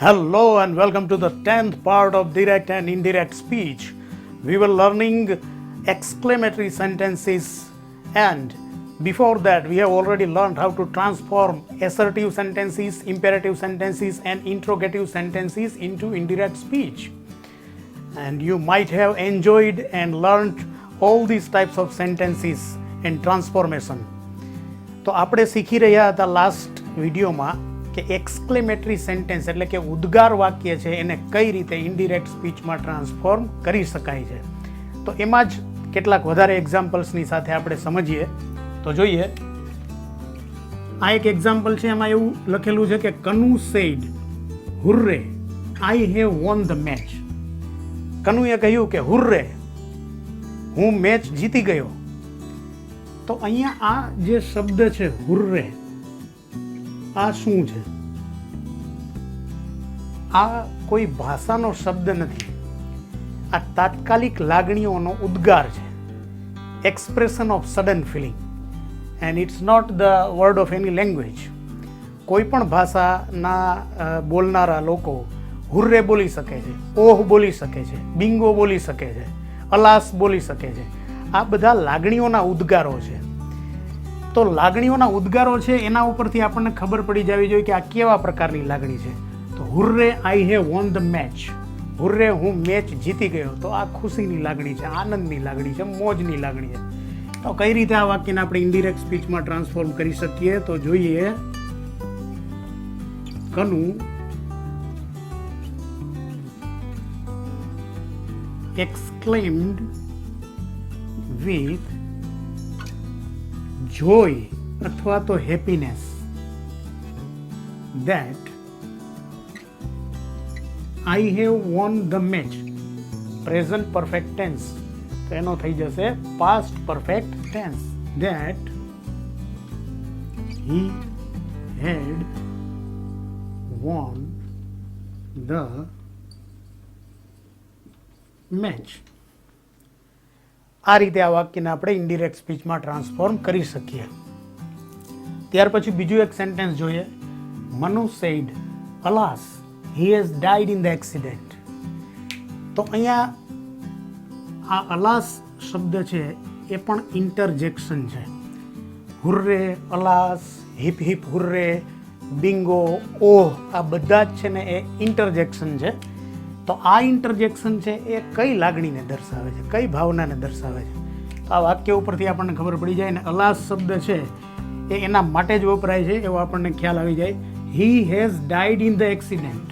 Hello and welcome to the 10th part of direct and indirect speech. We were learning exclamatory sentences, and before that we have already learned how to transform assertive sentences, imperative sentences and interrogative sentences into indirect speech. And you might have enjoyed and learned all these types of sentences and transformation. તો આપણે શીખી રહ્યા હતા last વિડીયોમાં કે exclamatory sentence એટલે કે ઉદ્ગાર વાક્ય છે એને કઈ રીતે ઇનડિરેક્ટ સ્પીચમાં ટ્રાન્સફોર્મ કરી શકાય છે. તો એમાં જ કેટલાક વધારે એક્ઝામ્પલ્સની સાથે આપણે સમજીએ. તો જોઈએ, આ એક એક્ઝામ્પલ છે. એમાં એવું લખેલું છે કે Kanu said hurray I have won the match. કનુએ કહ્યું કે હુર્રે, હું મેચ જીતી ગયો. તો અહીંયા આ જે શબ્દ છે હુર્રે, આ શું છે? આ કોઈ ભાષાનો શબ્દ નથી. આ તાત્કાલિક લાગણીઓનો ઉદ્ગાર છે. Expression of sudden feeling, and it's not the word of any language. કોઈ પણ ભાષાના બોલનારા લોકો હુર્રે બોલી શકે છે, ઓહ બોલી શકે છે, બિંગો બોલી શકે છે, અલાસ બોલી શકે છે. આ બધા લાગણીઓના ઉદ્ગારો છે. તો લાગણીઓના ઉદ્ગારો છે એના ઉપરથી આપણને ખબર પડી જવી જોઈએ કે આ કેવા પ્રકારની લાગણી છે. તો hurray I have won the match, hurray હું મેચ જીતી ગયો. તો આ ખુશીની લાગણી છે, આનંદની લાગણી છે, મોજની લાગણી છે. તો કઈ રીતે આ વાક્યને આપણે ઇનડિરેક્ટ સ્પીચમાં ટ્રાન્સફોર્મ કરી શકીએ? તો જોઈએ, કનુ exclaimed with joy અથવા તો happiness that I have won the match. Present perfect tense, તો એનો થઈ જશે past perfect tense. That he had won the match. આ રીતે આ વાક્યને આપણે ઇનડિરેક્ટ સ્પીચમાં ટ્રાન્સફોર્મ કરી શકીએ. ત્યાર પછી બીજું એક સેન્ટેન્સ જોઈએ. Manu said alas he has died in the accident. તો અહીંયા આ અલાસ શબ્દ છે એ પણ ઇન્ટરજેક્શન છે. હુર્રે, અલાસ, હિપ હિપ હુર્રે, બિંગો, ઓહ, આ બધા જ છે ને એ ઇન્ટરજેક્શન છે. તો આ ઇન્ટરજેક્શન છે એ કઈ લાગણીને દર્શાવે છે, કઈ ભાવનાને દર્શાવે છે? તો આ વાક્ય ઉપરથી આપણને ખબર પડી જાય ને. અલાસ શબ્દ છે એ એના માટે જ વપરાય છે એવો આપણને ખ્યાલ આવી જાય. હી has died in the accident,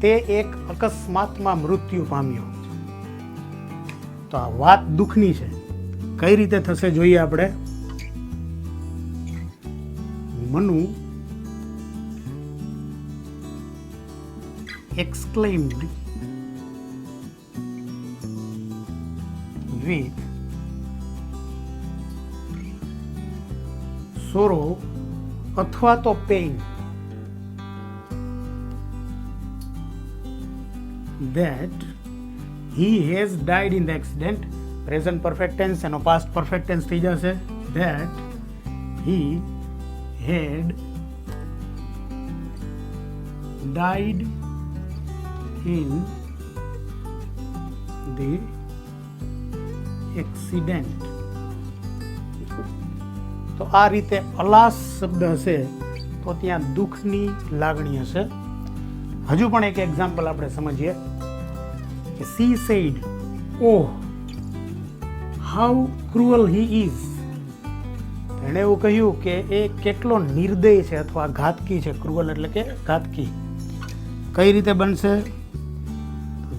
તે એક અકસ્માતમાં મૃત્યુ પામ્યો. તો આ વાત દુઃખની છે. કઈ રીતે થશે જોઈએ આપણે. મનુ exclaimed with sorrow અથવા તો pain that he has died in the accident. Present perfect tense એનો past perfect tense થઈ જશે. that he had died in the accident. તો આ રીતે અલાસ શબ્દ હશે તો ત્યાં દુઃખની લાગણી હશે. હજુ પણ એક એક્ઝામ્પલ આપણે સમજીએ કે C sad oh how cruel he is. એણે એવું કહ્યું કે એ કેટલો નિર્દય છે અથવા ઘાતકી છે. ક્રુઅલ એટલે કે ઘાતકી. કઈ રીતે બનશે?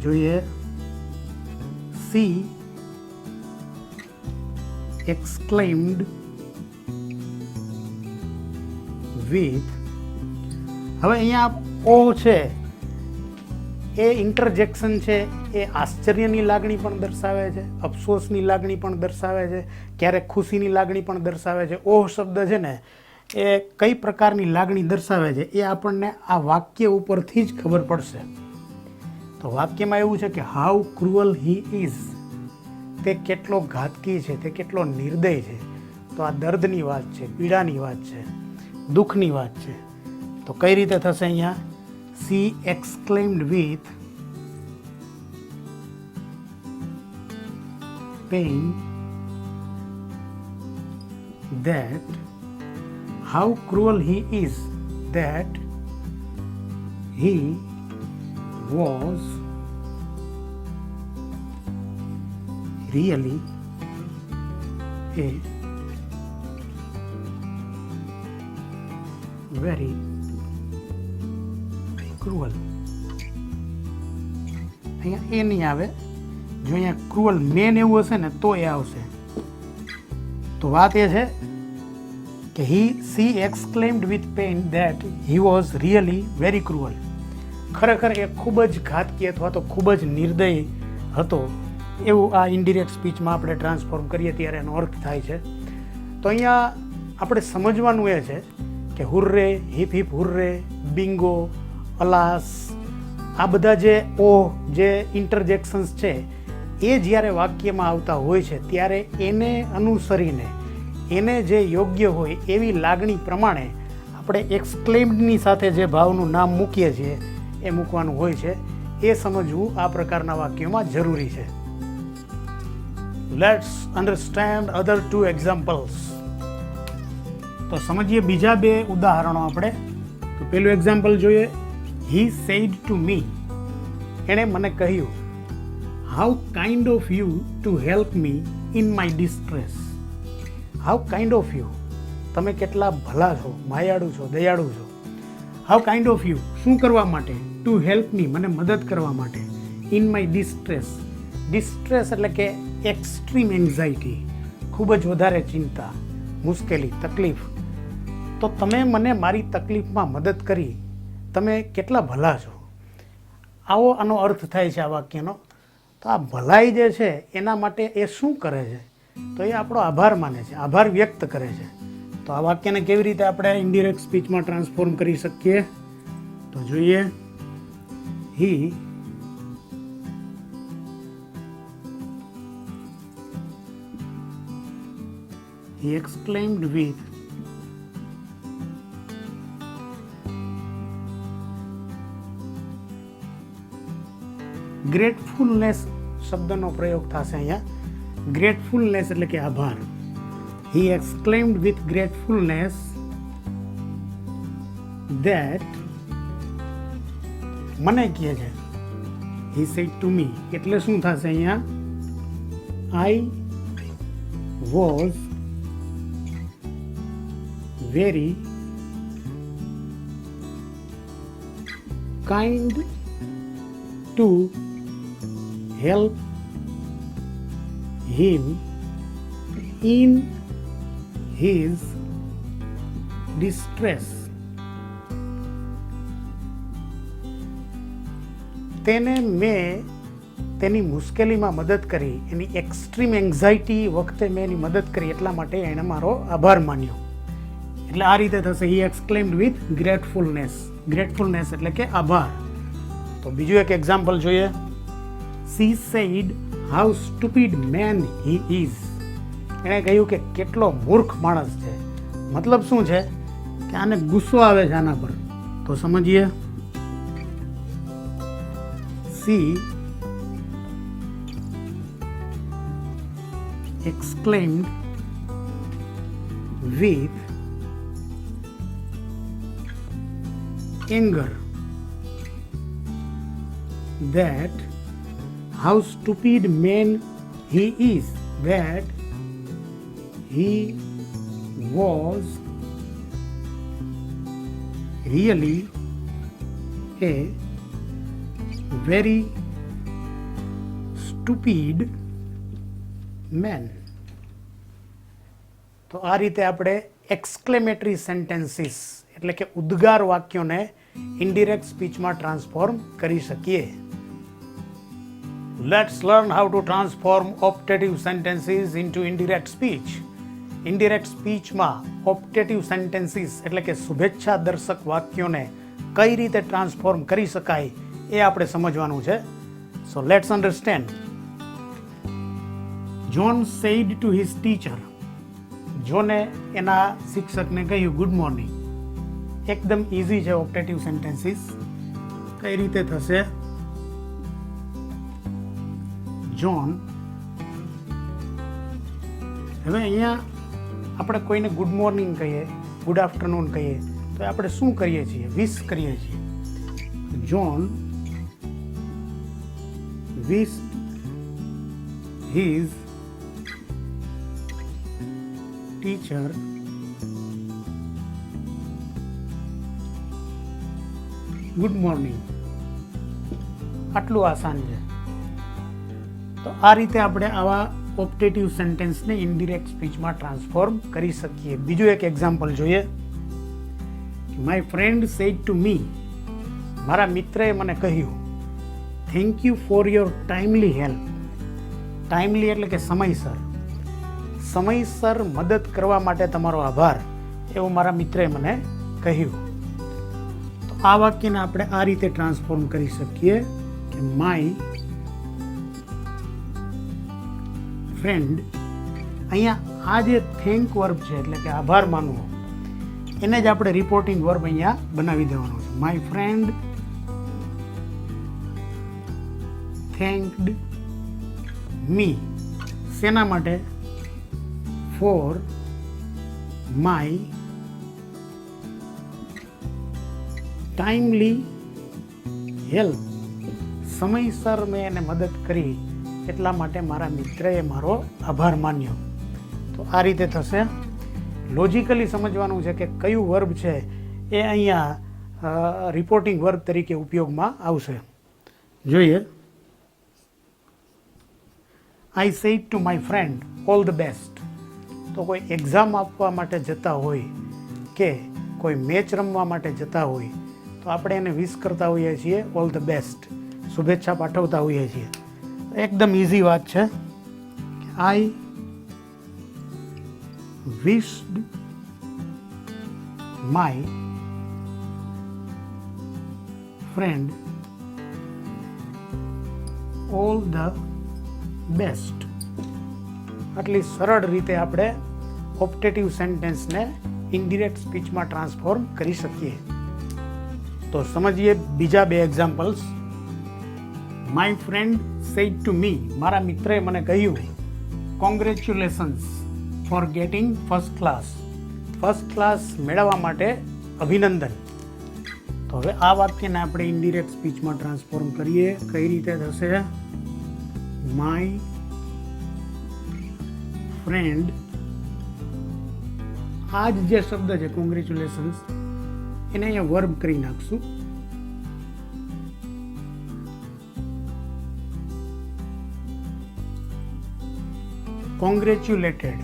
જોઈએ, સી exclaimed with. હવે અહીંયા ઓ છે એ ઇન્ટરજેક્શન છે, એ આશ્ચર્યની લાગણી પણ દર્શાવે છે, અફસોસની લાગણી પણ દર્શાવે છે, ક્યારેક ખુશીની લાગણી પણ દર્શાવે છે. ઓહ શબ્દ છે ને એ કઈ પ્રકારની લાગણી દર્શાવે છે એ આપણને આ વાક્ય ઉપરથી જ ખબર પડશે. તો વાક્યમાં એવું છે કે હાઉ ક્રુઅલ હી ઇઝ, તે કેટલો ઘાતકી છે, તે કેટલો નિર્દય છે. તો આ દર્દની વાત છે, પીડાની વાત છે, દુઃખની વાત છે. તો કઈ રીતે થશે અહીંયા? she exclaimed with pain that how cruel he is, that he was really a very cruel. અહીંયા એ નહીં આવે, જો અહીંયા ક્રુઅલ મેન એવું હશે ને તો એ આવશે. તો વાત એ છે કે she exclaimed with pain that he was really very cruel. ખરેખર એ ખૂબ જ ઘાતકી અથવા તો ખૂબ જ નિર્દયી હતો એવું આ ઇનડિરેક્ટ સ્પીચમાં આપણે ટ્રાન્સફોર્મ કરીએ ત્યારે એનો અર્થ થાય છે. તો અહીંયા આપણે સમજવાનું એ છે કે હુર્રે, હિપ હિપ હુર્રે, બિંગો, અલાસ, આ બધા જે જે ઇન્ટરજેક્શન્સ છે એ જ્યારે વાક્યમાં આવતા હોય છે ત્યારે એને અનુસરીને એને જે યોગ્ય હોય એવી લાગણી પ્રમાણે આપણે એક્સક્લેમ્ડની સાથે જે ભાવનું નામ મૂકીએ છીએ એ મૂકવાનું હોય છે. એ સમજવું આ પ્રકારના વાક્યોમાં જરૂરી છે. Let's understand other 2 examples. તો સમજીએ બીજા 2 ઉદાહરણો આપણે. તો પેલું એક્ઝામ્પલ જોઈએ. હી સેડ ટુ મી, એણે મને કહ્યું, how kind of you to help me in my distress. How kind of you, તમે કેટલા ભલા છો, માયાળુ છો, દયાળુ છો. હાઉ કાઇન્ડ ઓફ યુ, શું કરવા માટે? ટુ હેલ્પ મી, મને મદદ કરવા માટે. In my distress. ડિસ્ટ્રેસ એટલે કે એક્સ્ટ્રીમ એન્ઝાઇટી, ખૂબ જ વધારે ચિંતા, મુશ્કેલી, તકલીફ. તો તમે મને મારી તકલીફમાં મદદ કરી, તમે કેટલા ભલા છો. આવો આનો અર્થ થાય છે આ વાક્યનો. તો આ ભલાઈ જે છે એના માટે એ શું કરે છે? તો એ આપણો આભાર માને છે, આભાર વ્યક્ત કરે છે. તો આ વાક્યને કેવી રીતે આપણે ઇનડિરેક્ટ સ્પીચમાં ટ્રાન્સફોર્મ કરી શકીએ? તો જોઈએ. હી exclaimed with ગ્રેટફુલનેસ શબ્દનો પ્રયોગ થશે અહીંયા. ગ્રેટફુલનેસ એટલે કે આભાર. He exclaimed with gratefulness that, મને કહે છે he said to me, એટલે શું થશે અહીંયા? I was very kind to help him in his distress. તેને મેં તેની મુશ્કેલીમાં મદદ કરી, એની એક્સ્ટ્રીમ એન્ઝાઇટી વખતે મેં એની મદદ કરી એટલા માટે એણે મારો આભાર માન્યો. એટલે આ રીતે થશે હી એક્સક્લેમ્ડ વિથ ગ્રેટફુલનેસ. ગ્રેટફુલનેસ એટલે કે આભાર. તો બીજું એક એક્ઝામ્પલ જોઈએ. She said how stupid man he is. એણે કહ્યું કે કેટલો મૂર્ખ માણસ છે. મતલબ શું છે કે આને ગુસ્સો આવે છે આના પર. તો સમજીએ. She exclaimed with anger that how stupid man he is, that he was really a very stupid man. તો આ રીતે આપણે એક્સક્લેમેટરી સેન્ટેન્સીસ એટલે કે ઉદ્ગાર વાક્યોને ઇનડિરેક્ટ સ્પીચમાં ટ્રાન્સફોર્મ કરી શકીએ. Let's learn how to transform optative sentences into indirect speech. Indirect speechમાં optative sentences એટલે કે શુભેચ્છા દર્શક વાક્યોને કઈ રીતે ટ્રાન્સફોર્મ કરી શકાય એ આપણે સમજવાનું છે. So let's understand. John said to his teacher. જોને એના શિક્ષકને કહ્યું ગુડ મોર્નિંગ. એકદમ ઇઝી છે ઓપ્ટેટિવ સેન્ટેન્સીસ. કઈ રીતે થશે? જોન. હવે અહીંયા આપણે કોઈને ગુડ મોર્નિંગ કહીએ, ગુડ આફ્ટરનૂન કહીએ તો આપણે શું કરીએ છીએ? વિશ કરીએ છીએ. John wished his teacher good morning. આટલું આસાન છે. તો આ રીતે આપણે આવા ઓપ્ટેટિવ સેન્ટેન્સને ઇનડિરેક્ટ સ્પીચમાં ટ્રાન્સફોર્મ કરી શકીએ. બીજું એક એક્ઝામ્પલ જોઈએ. My friend said to me, મારા મિત્રએ મને કહ્યું, thank you for your timely help. Timely એટલે કે સમયસર. સમયસર મદદ કરવા માટે તમારો આભાર, એવું મારા મિત્રએ મને કહ્યું. તો આ વાક્યને આપણે આ રીતે ટ્રાન્સફોર્મ કરી શકીએ કે માય ફ્રેન્ડ. અહીંયા આ જે થેન્ક વર્બ છે એટલે કે આભાર માનવો, એને જ આપણે રિપોર્ટિંગ વર્બ અહીંયા બનાવી દેવાનો છે. માય ફ્રેન્ડ થેન્કડ મી. શેના માટે? For my timely help. સમયસર મેં એને મદદ કરી એટલા માટે મારા મિત્રએ મારો આભાર માન્યો. તો આ રીતે થશે. લોજિકલી સમજવાનું છે કે કયું વર્બ છે એ અહીંયા રિપોર્ટિંગ વર્બ તરીકે ઉપયોગમાં આવશે. જોઈએ. આઈ said to my friend all the best. તો કોઈ એક્ઝામ આપવા માટે જતા હોય કે કોઈ મેચ રમવા માટે જતા હોય તો આપણે એને વિશ કરતા હોઈએ છીએ ઓલ ધ બેસ્ટ, શુભેચ્છા પાઠવતા હોઈએ છીએ. એકદમ ઇઝી વાત છે. I wished my friend all the best. આટલી સરળ રીતે આપણે ઓપ્ટેટિવ સેન્ટેન્સને ઇનડિરેક્ટ સ્પીચમાં ટ્રાન્સફોર્મ કરી શકીએ. તો સમજીએ બીજા બે examples. My friend said to me, મારા મિત્રએ મને કહ્યું, congratulations for getting first class. First class મેળવવા માટે અભિનંદન. તો હવે આ વાક્યને આપણે ઇનડિરેક્ટ સ્પીચમાં ટ્રાન્સફોર્મ કરીએ. કઈ રીતે થશે? માય ફ્રેન્ડ, આ જ જે શબ્દ છે કોંગ્રેચ્યુલેશન્સ, એને અહીંયા વર્બ કરી નાખશું. Congratulated.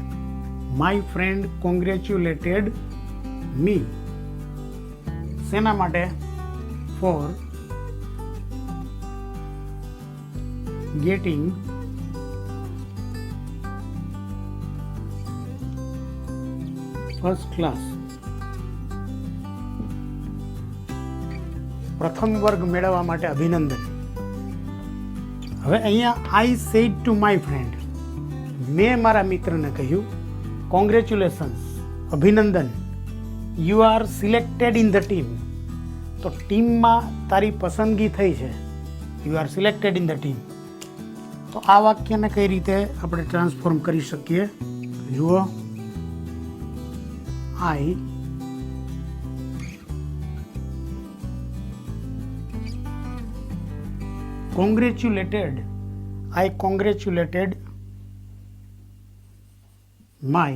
My friend congratulated me. શેના માટે? For getting first class. પ્રથમ વર્ગ મેળવવા માટે અભિનંદન. હવે અહીંયા I said to my friend, મેં મારા મિત્રને કહ્યું, કોંગ્રેચ્યુલેશન્સ, અભિનંદન, you are selected in the team. તો ટીમમાં તારી પસંદગી થઈ છે. You are selected in the team. તો આ વાક્યને કઈ રીતે આપણે ટ્રાન્સફોર્મ કરી શકીએ? જુઓ. આઈ congratulated my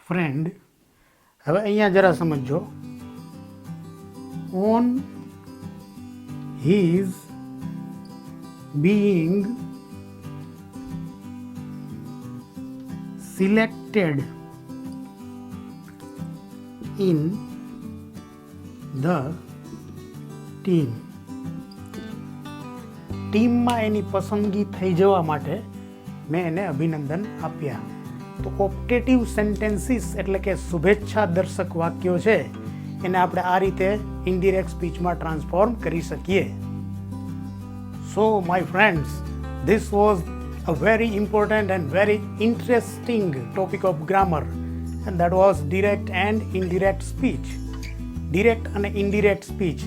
friend. હવે અહીંયા જરા સમજો. on his being selected in the team. ટીમમાં એની પસંદગી થઈ જવા માટે મેં એને અભિનંદન આપ્યા. તો ઓપ્ટેટિવ સેન્ટેન્સીસ એટલે કે શુભેચ્છા દર્શક વાક્યો છે એને આપણે આ રીતે ઇનડિરેક્ટ સ્પીચમાં ટ્રાન્સફોર્મ કરી શકીએ. સો my friends, this was a very important and very interesting topic of grammar, and that was direct and indirect speech. Direct અને ઇનડિરેક્ટ સ્પીચ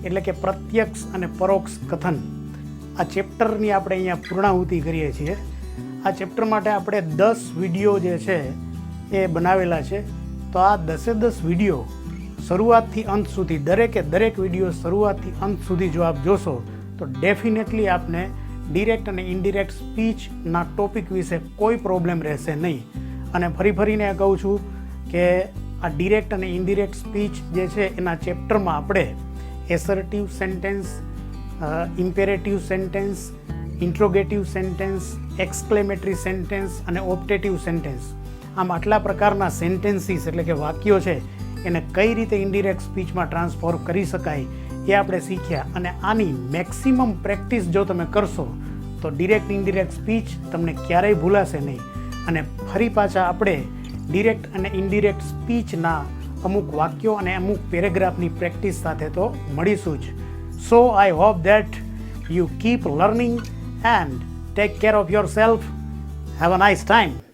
એટલે કે પ્રત્યક્ષ અને પરોક્ષ કથન. આ ચેપ્ટરની આપણે અહીંયા પૂર્ણાહુતિ કરીએ છીએ. આ ચેપ્ટર માટે આપણે 10 વિડીયો જે છે એ બનાવેલા છે. તો આ 10 વિડીયો શરૂઆતથી અંત સુધી, દરેક વિડીયો શરૂઆતથી અંત સુધી જો આપ જોશો તો ડેફિનેટલી આપને ડિરેક્ટ અને ઇનડિરેક્ટ સ્પીચના ટોપિક વિશે કોઈ પ્રોબ્લેમ રહેશે નહીં. અને ફરીને કહું છું કે આ ડિરેક્ટ અને ઇનડિરેક્ટ સ્પીચ જે છે એના ચેપ્ટરમાં આપણે assertive sentence, imperative sentence, interrogative sentence, exclamatory sentence અને ઓપ્ટેટિવ સેન્ટેન્સ, આમ આટલા પ્રકારના સેન્ટેન્સીસ એટલે કે વાક્યો છે એને કઈ રીતે ઇનડિરેક્ટ સ્પીચમાં ટ્રાન્સફોર્મ કરી શકાય એ આપણે શીખ્યા. અને આની મેક્સિમમ પ્રેક્ટિસ જો તમે કરશો તો ડિરેક્ટ ઇનડિરેક્ટ સ્પીચ તમને ક્યારેય ભૂલાશે નહીં. અને ફરી પાછા આપણે ડિરેક્ટ અને ઇનડિરેક્ટ સ્પીચના અમુક વાક્યો અને અમુક પેરેગ્રાફની પ્રેક્ટિસ સાથે તો મળીશું જ. So I hope that you keep learning and take care of yourself. Have a nice time.